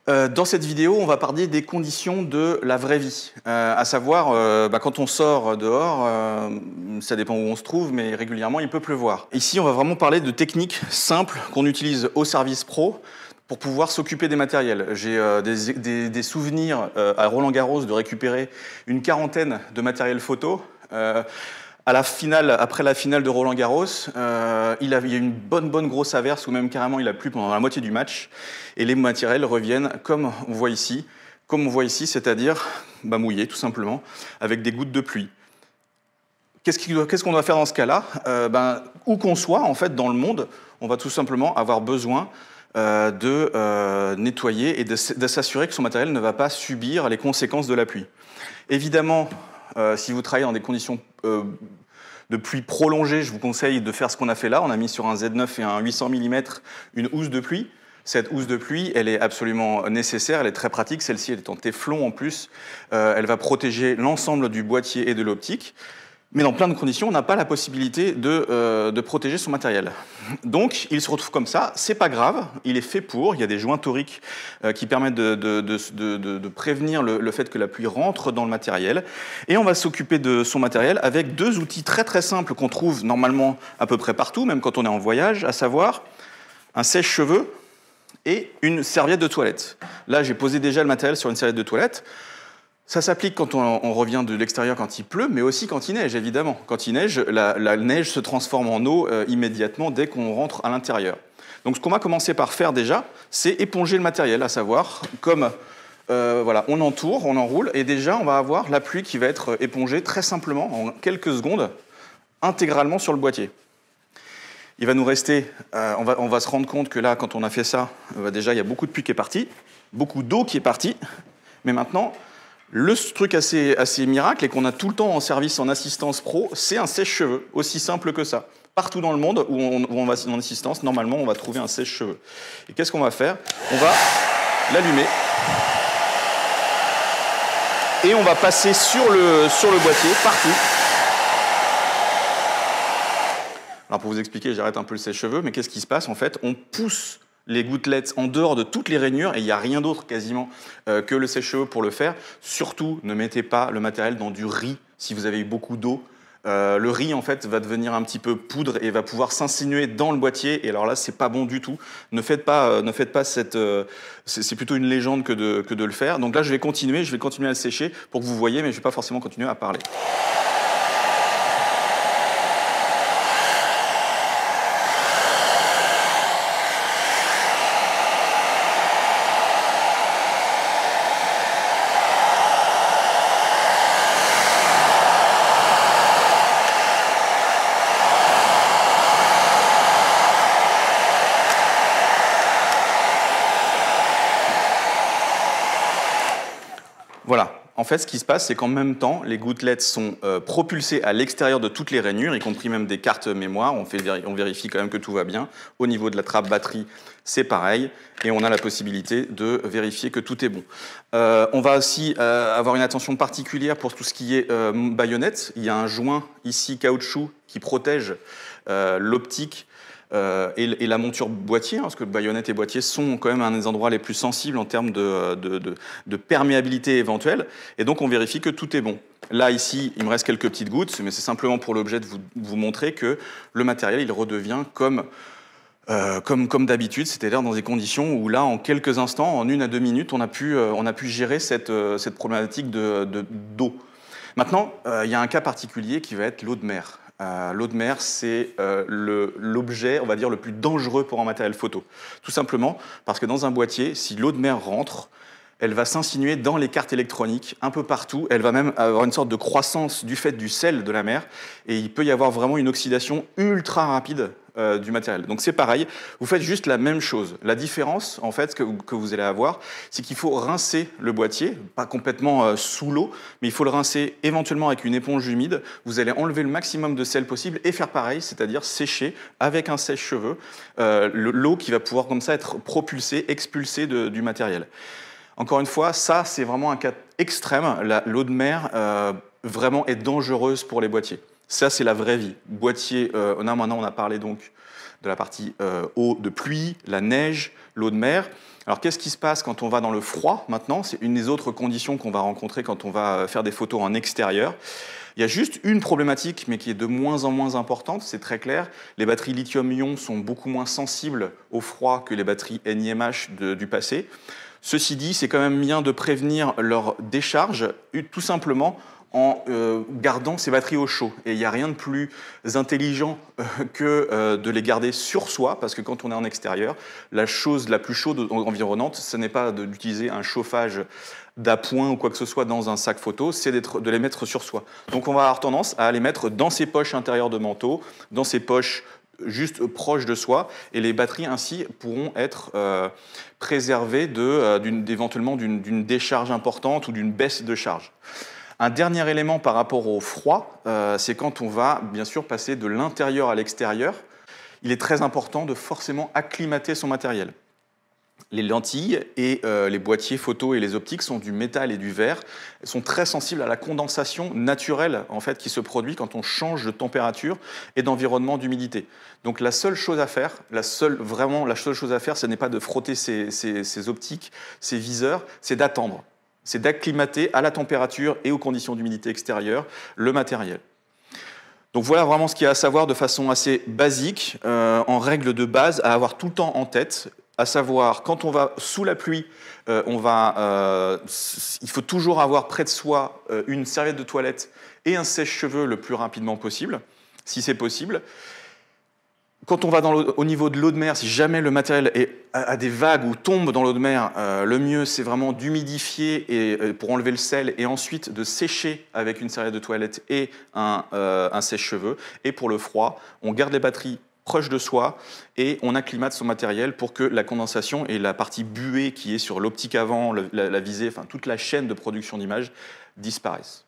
Dans cette vidéo, on va parler des conditions de la vraie vie, à savoir quand on sort dehors, ça dépend où on se trouve, mais régulièrement il peut pleuvoir. Ici, on va vraiment parler de techniques simples qu'on utilise au service pro pour pouvoir s'occuper des matériels. J'ai des souvenirs à Roland-Garros de récupérer une quarantaine de matériel photo. Après la finale de Roland-Garros, il y a eu une bonne grosse averse, ou même carrément il a plu pendant la moitié du match, et les matériels reviennent comme on voit ici, c'est-à-dire mouillés tout simplement, avec des gouttes de pluie. Qu'est-ce qu'on doit faire dans ce cas-là? Où qu'on soit en fait dans le monde, on va tout simplement avoir besoin de nettoyer et de s'assurer que son matériel ne va pas subir les conséquences de la pluie. Évidemment, si vous travaillez dans des conditions de pluie prolongée, je vous conseille de faire ce qu'on a fait là. On a mis sur un Z9 et un 800 mm une housse de pluie. Cette housse de pluie, elle est absolument nécessaire, elle est très pratique. Celle-ci, elle est en téflon en plus. Elle va protéger l'ensemble du boîtier et de l'optique. Mais dans plein de conditions, on n'a pas la possibilité de protéger son matériel. Donc, il se retrouve comme ça, c'est pas grave, il est fait pour, il y a des joints toriques qui permettent de prévenir le fait que la pluie rentre dans le matériel. Et on va s'occuper de son matériel avec deux outils très simples qu'on trouve normalement à peu près partout, même quand on est en voyage, à savoir un sèche-cheveux et une serviette de toilette. Là, j'ai posé déjà le matériel sur une serviette de toilette. Ça s'applique quand on revient de l'extérieur quand il pleut, mais aussi quand il neige, évidemment. Quand il neige, la neige se transforme en eau immédiatement dès qu'on rentre à l'intérieur. Donc ce qu'on va commencer par faire déjà, c'est éponger le matériel, à savoir, on entoure, on enroule, et déjà on va avoir la pluie qui va être épongée très simplement, en quelques secondes, intégralement sur le boîtier. Il va nous rester, on va se rendre compte que là, quand on a fait ça, déjà il y a beaucoup de pluie qui est partie, beaucoup d'eau qui est partie, mais maintenant, le truc assez miracle et qu'on a tout le temps en service en assistance pro, c'est un sèche-cheveux, aussi simple que ça. Partout dans le monde où on va en assistance, normalement, on va trouver un sèche-cheveux. Et qu'est-ce qu'on va faire? On va l'allumer et on va passer sur le boîtier, partout. Alors pour vous expliquer, j'arrête un peu le sèche-cheveux, mais qu'est-ce qui se passe? En fait, on pousse les gouttelettes en dehors de toutes les rainures, et il n'y a rien d'autre quasiment que le sèche-cheveux pour le faire. Surtout, ne mettez pas le matériel dans du riz si vous avez eu beaucoup d'eau. Le riz, en fait, va devenir un petit peu poudre et va pouvoir s'insinuer dans le boîtier, et alors là, c'est pas bon du tout. Ne faites pas cette... c'est plutôt une légende que de le faire. Donc là, je vais continuer à le sécher pour que vous voyez, mais je ne vais pas forcément continuer à parler. Voilà. En fait, ce qui se passe, c'est qu'en même temps, les gouttelettes sont propulsées à l'extérieur de toutes les rainures, y compris même des cartes mémoire. On vérifie quand même que tout va bien. Au niveau de la trappe batterie, c'est pareil. Et on a la possibilité de vérifier que tout est bon. On va aussi avoir une attention particulière pour tout ce qui est baïonnette. Il y a un joint ici, caoutchouc, qui protège l'optique et la monture boîtier, parce que baïonnette et boîtier sont quand même un des endroits les plus sensibles en termes de perméabilité éventuelle, et donc on vérifie que tout est bon. Là, ici, il me reste quelques petites gouttes, mais c'est simplement pour l'objet de vous montrer que le matériel, il redevient comme d'habitude, c'est-à-dire dans des conditions où là, en quelques instants, en 1 à 2 minutes, on a pu gérer cette problématique d'eau. Maintenant, il y a un cas particulier qui va être l'eau de mer. L'eau de mer, c'est l'objet, on va dire, le plus dangereux pour un matériel photo. Tout simplement parce que dans un boîtier, si l'eau de mer rentre, elle va s'insinuer dans les cartes électroniques un peu partout. Elle va même avoir une sorte de croissance du fait du sel de la mer. Et il peut y avoir vraiment une oxydation ultra rapide du matériel. Donc c'est pareil, vous faites juste la même chose. La différence, en fait, que vous allez avoir, c'est qu'il faut rincer le boîtier, pas complètement sous l'eau, mais il faut le rincer éventuellement avec une éponge humide. Vous allez enlever le maximum de sel possible et faire pareil, c'est-à-dire sécher avec un sèche-cheveux l'eau qui va pouvoir comme ça être propulsée, expulsée du matériel. Encore une fois, ça, c'est vraiment un cas extrême. L'eau de mer, vraiment, est dangereuse pour les boîtiers. Ça, c'est la vraie vie. Boîtier, maintenant, on a parlé donc de la partie eau de pluie, la neige, l'eau de mer. Alors qu'est-ce qui se passe quand on va dans le froid maintenant? C'est une des autres conditions qu'on va rencontrer quand on va faire des photos en extérieur. Il y a juste une problématique, mais qui est de moins en moins importante, c'est très clair. Les batteries lithium-ion sont beaucoup moins sensibles au froid que les batteries NiMH du passé. Ceci dit, c'est quand même bien de prévenir leur décharge, tout simplement en gardant ces batteries au chaud. Et il n'y a rien de plus intelligent que de les garder sur soi, parce que quand on est en extérieur, la chose la plus chaude environnante, ce n'est pas d'utiliser un chauffage d'appoint ou quoi que ce soit dans un sac photo, c'est de les mettre sur soi. Donc on va avoir tendance à les mettre dans ses poches intérieures de manteau, dans ses poches juste proches de soi, et les batteries ainsi pourront être préservées éventuellement d'une décharge importante ou d'une baisse de charge. Un dernier élément par rapport au froid, c'est quand on va bien sûr passer de l'intérieur à l'extérieur, il est très important de forcément acclimater son matériel. Les lentilles et les boîtiers photo et les optiques sont du métal et du verre, sont très sensibles à la condensation naturelle en fait, qui se produit quand on change de température et d'environnement d'humidité. Donc la seule chose à faire, ce n'est pas de frotter ces optiques, ces viseurs, c'est d'attendre. C'est d'acclimater à la température et aux conditions d'humidité extérieure le matériel. Donc voilà vraiment ce qu'il y a à savoir de façon assez basique, en règle de base, à avoir tout le temps en tête, à savoir quand on va sous la pluie, il faut toujours avoir près de soi une serviette de toilette et un sèche-cheveux le plus rapidement possible, si c'est possible. Quand on va au niveau de l'eau de mer, si jamais le matériel a des vagues ou tombe dans l'eau de mer, le mieux c'est vraiment d'humidifier pour enlever le sel et ensuite de sécher avec une serviette de toilette et un sèche-cheveux. Et pour le froid, on garde les batteries proches de soi et on acclimate son matériel pour que la condensation et la partie buée qui est sur l'optique avant, la visée, enfin toute la chaîne de production d'images disparaissent.